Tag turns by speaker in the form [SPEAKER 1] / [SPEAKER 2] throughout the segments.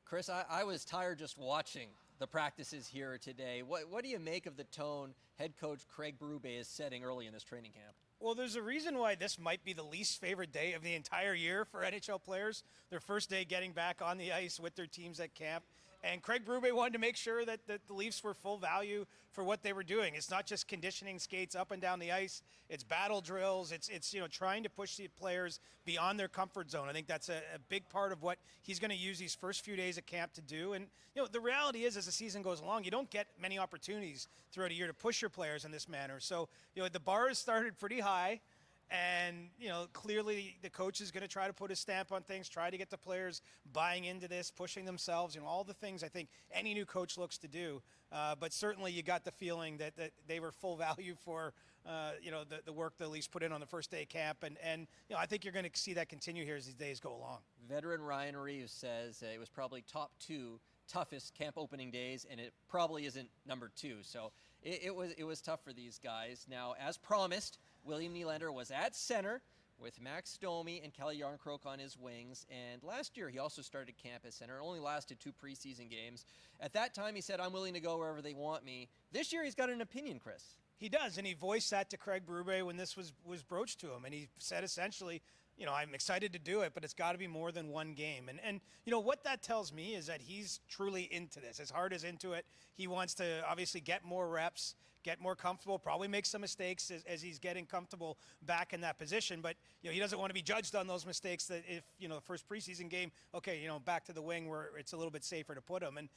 [SPEAKER 1] Chris, I was tired just watching the practices here today. What do you make of the tone head coach Craig Berube is setting early in this training camp?
[SPEAKER 2] Well, there's a reason why this might be the least favorite day of the entire year for NHL players. Their first day getting back on the ice with their teams at camp. And Craig Berube wanted to make sure that the Leafs were full value for what they were doing. It's not just conditioning skates up and down the ice. It's battle drills. It's trying to push the players beyond their comfort zone. I think that's a big part of what he's going to use these first few days at camp to do. And the reality is, as the season goes along, you don't get many opportunities throughout a year to push your players in this manner. So the bar has started pretty high. And, clearly the coach is going to try to put a stamp on things, try to get the players buying into this, pushing themselves, all the things I think any new coach looks to do. But certainly you got the feeling that they were full value for, the work the Leafs put in on the first day of camp. And I think you're going to see that continue here as these days go along.
[SPEAKER 1] Veteran Ryan Reeves says it was probably top 2 toughest camp opening days, and it probably isn't number 2. So it was tough for these guys. Now, as promised, William Nylander was at center with Max Domi and Kalle Järnkrok on his wings. And last year, he also started camp as center. It only lasted 2 preseason games. At that time, he said, "I'm willing to go wherever they want me." This year, he's got an opinion, Chris.
[SPEAKER 2] He does, and he voiced that to Craig Berube when this was broached to him. And he said essentially, I'm excited to do it, but it's got to be more than one game. And what that tells me is that he's truly into this. His heart is into it. He wants to obviously get more reps, get more comfortable, probably make some mistakes as he's getting comfortable back in that position. But, he doesn't want to be judged on those mistakes that if, the first preseason game, okay, back to the wing where it's a little bit safer to put him. And,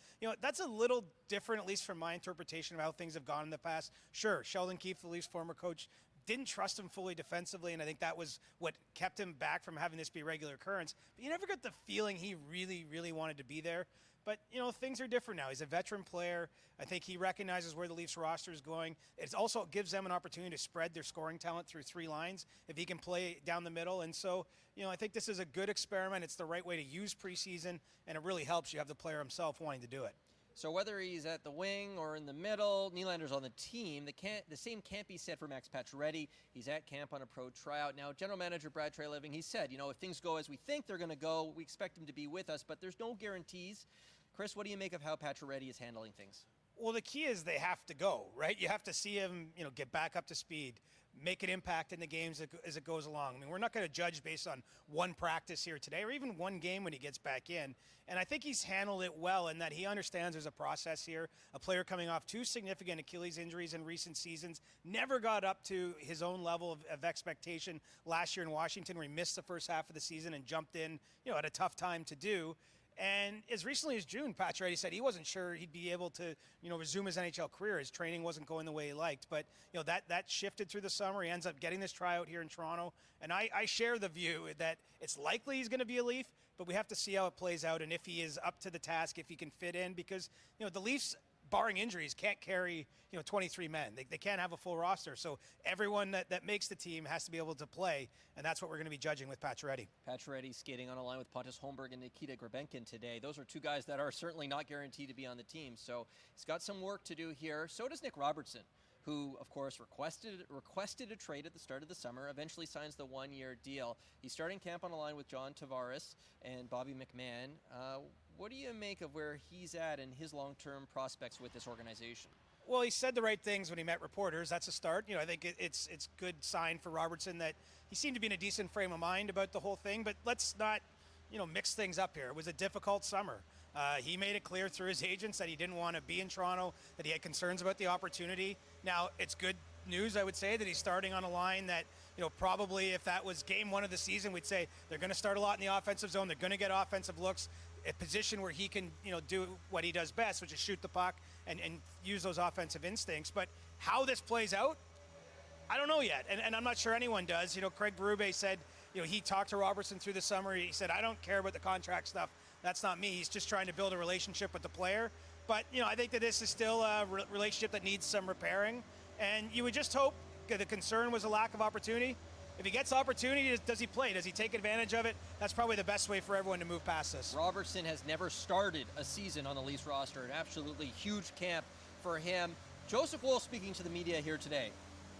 [SPEAKER 2] that's a little different, at least from my interpretation of how things have gone in the past. Sure, Sheldon Keefe, the Leafs former coach, didn't trust him fully defensively, and I think that was what kept him back from having this be a regular occurrence. But you never got the feeling he really, really wanted to be there. But, things are different now. He's a veteran player. I think he recognizes where the Leafs roster is going. It also gives them an opportunity to spread their scoring talent through 3 lines if he can play down the middle. And so, I think this is a good experiment. It's the right way to use preseason, and it really helps you have the player himself wanting to do it.
[SPEAKER 1] So whether he's at the wing or in the middle, Nylander's on the team. The same can't be said for Max Pacioretty. He's at camp on a pro tryout. Now, General Manager Brad Treliving, he said, if things go as we think they're going to go, we expect him to be with us, but there's no guarantees. Chris, what do you make of how Pacioretty is handling things?
[SPEAKER 2] Well, the key is they have to go, right? You have to see him, get back up to speed, make an impact in the games as it goes along. I mean, we're not going to judge based on one practice here today or even one game when he gets back in. And I think he's handled it well in that he understands there's a process here. A player coming off 2 significant Achilles injuries in recent seasons, never got up to his own level of expectation last year in Washington, where he missed the first half of the season and jumped in, at a tough time to do. And as recently as June, Pacioretty said he wasn't sure he'd be able to, resume his NHL career. His training wasn't going the way he liked. But, that shifted through the summer. He ends up getting this tryout here in Toronto. And I share the view that it's likely he's going to be a Leaf, but we have to see how it plays out and if he is up to the task, if he can fit in. Because, the Leafs, barring injuries, can't carry 23 men. They can't have a full roster. So everyone that makes the team has to be able to play, and that's what we're going to be judging with Pacioretty.
[SPEAKER 1] Pacioretty skating on a line with Pontus Holmberg and Nikita Grabenkin today. Those are 2 guys that are certainly not guaranteed to be on the team. So he's got some work to do here. So does Nick Robertson, who, of course, requested a trade at the start of the summer, eventually signs the 1-year deal. He's starting camp on a line with John Tavares and Bobby McMahon. What do you make of where he's at and his long-term prospects with this organization?
[SPEAKER 2] Well, he said the right things when he met reporters. That's a start. I think it's good sign for Robertson that he seemed to be in a decent frame of mind about the whole thing. But let's not, mix things up here. It was a difficult summer. He made it clear through his agents that he didn't want to be in Toronto, that he had concerns about the opportunity. Now, it's good news, I would say, that he's starting on a line that, probably if that was game 1 of the season, we'd say they're going to start a lot in the offensive zone. They're going to get offensive looks, a position where he can, do what he does best, which is shoot the puck and use those offensive instincts. But how this plays out, I don't know yet. And I'm not sure anyone does. Craig Berube said, he talked to Robertson through the summer. He said, I don't care about the contract stuff. That's not me. He's just trying to build a relationship with the player. But, I think that this is still a relationship that needs some repairing. And you would just hope the concern was a lack of opportunity. If he gets opportunity, does he play? Does he take advantage of it? That's probably the best way for everyone to move past this.
[SPEAKER 1] Robertson has never started a season on the Leafs roster. An absolutely huge camp for him. Joseph Woll speaking to the media here today.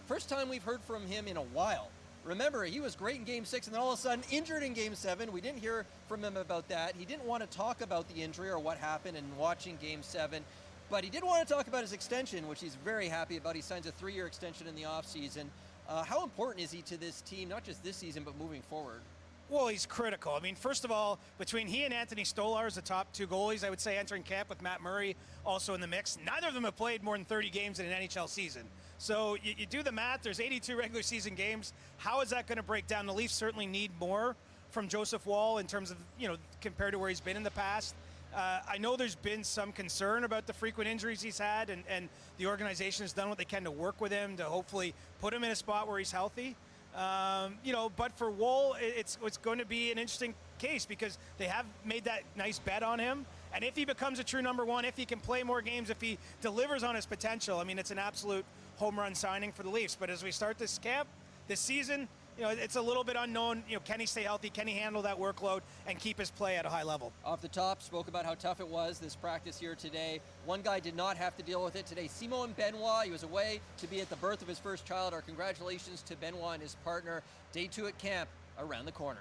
[SPEAKER 1] First time we've heard from him in a while. remember, he was great in Game 6 and then all of a sudden injured in Game 7. We didn't hear from him about that. He didn't want to talk about the injury or what happened in watching Game 7. But he did want to talk about his extension, which he's very happy about. He signs a 3-year extension in the offseason. How important is he to this team, not just this season, but moving forward?
[SPEAKER 2] Well, he's critical. I mean, first of all, between he and Anthony Stolar as the top 2 goalies, I would say entering camp with Matt Murray also in the mix, neither of them have played more than 30 games in an NHL season. So you do the math, there's 82 regular season games. How is that going to break down? The Leafs certainly need more from Joseph Woll in terms of, compared to where he's been in the past. I know there's been some concern about the frequent injuries he's had, and the organization has done what they can to work with him to hopefully put him in a spot where he's healthy. But for Woll, it's going to be an interesting case because they have made that nice bet on him. And if he becomes a true number 1, if he can play more games, if he delivers on his potential, I mean, it's an absolute home run signing for the Leafs. But as we start this camp, this season, it's a little bit unknown. Can he stay healthy? Can he handle that workload and keep his play at a high level?
[SPEAKER 1] Off the top, spoke about how tough it was this practice here today. One guy did not have to deal with it today. Simon Benoit, he was away to be at the birth of his first child. Our congratulations to Benoit and his partner. Day 2 at camp around the corner.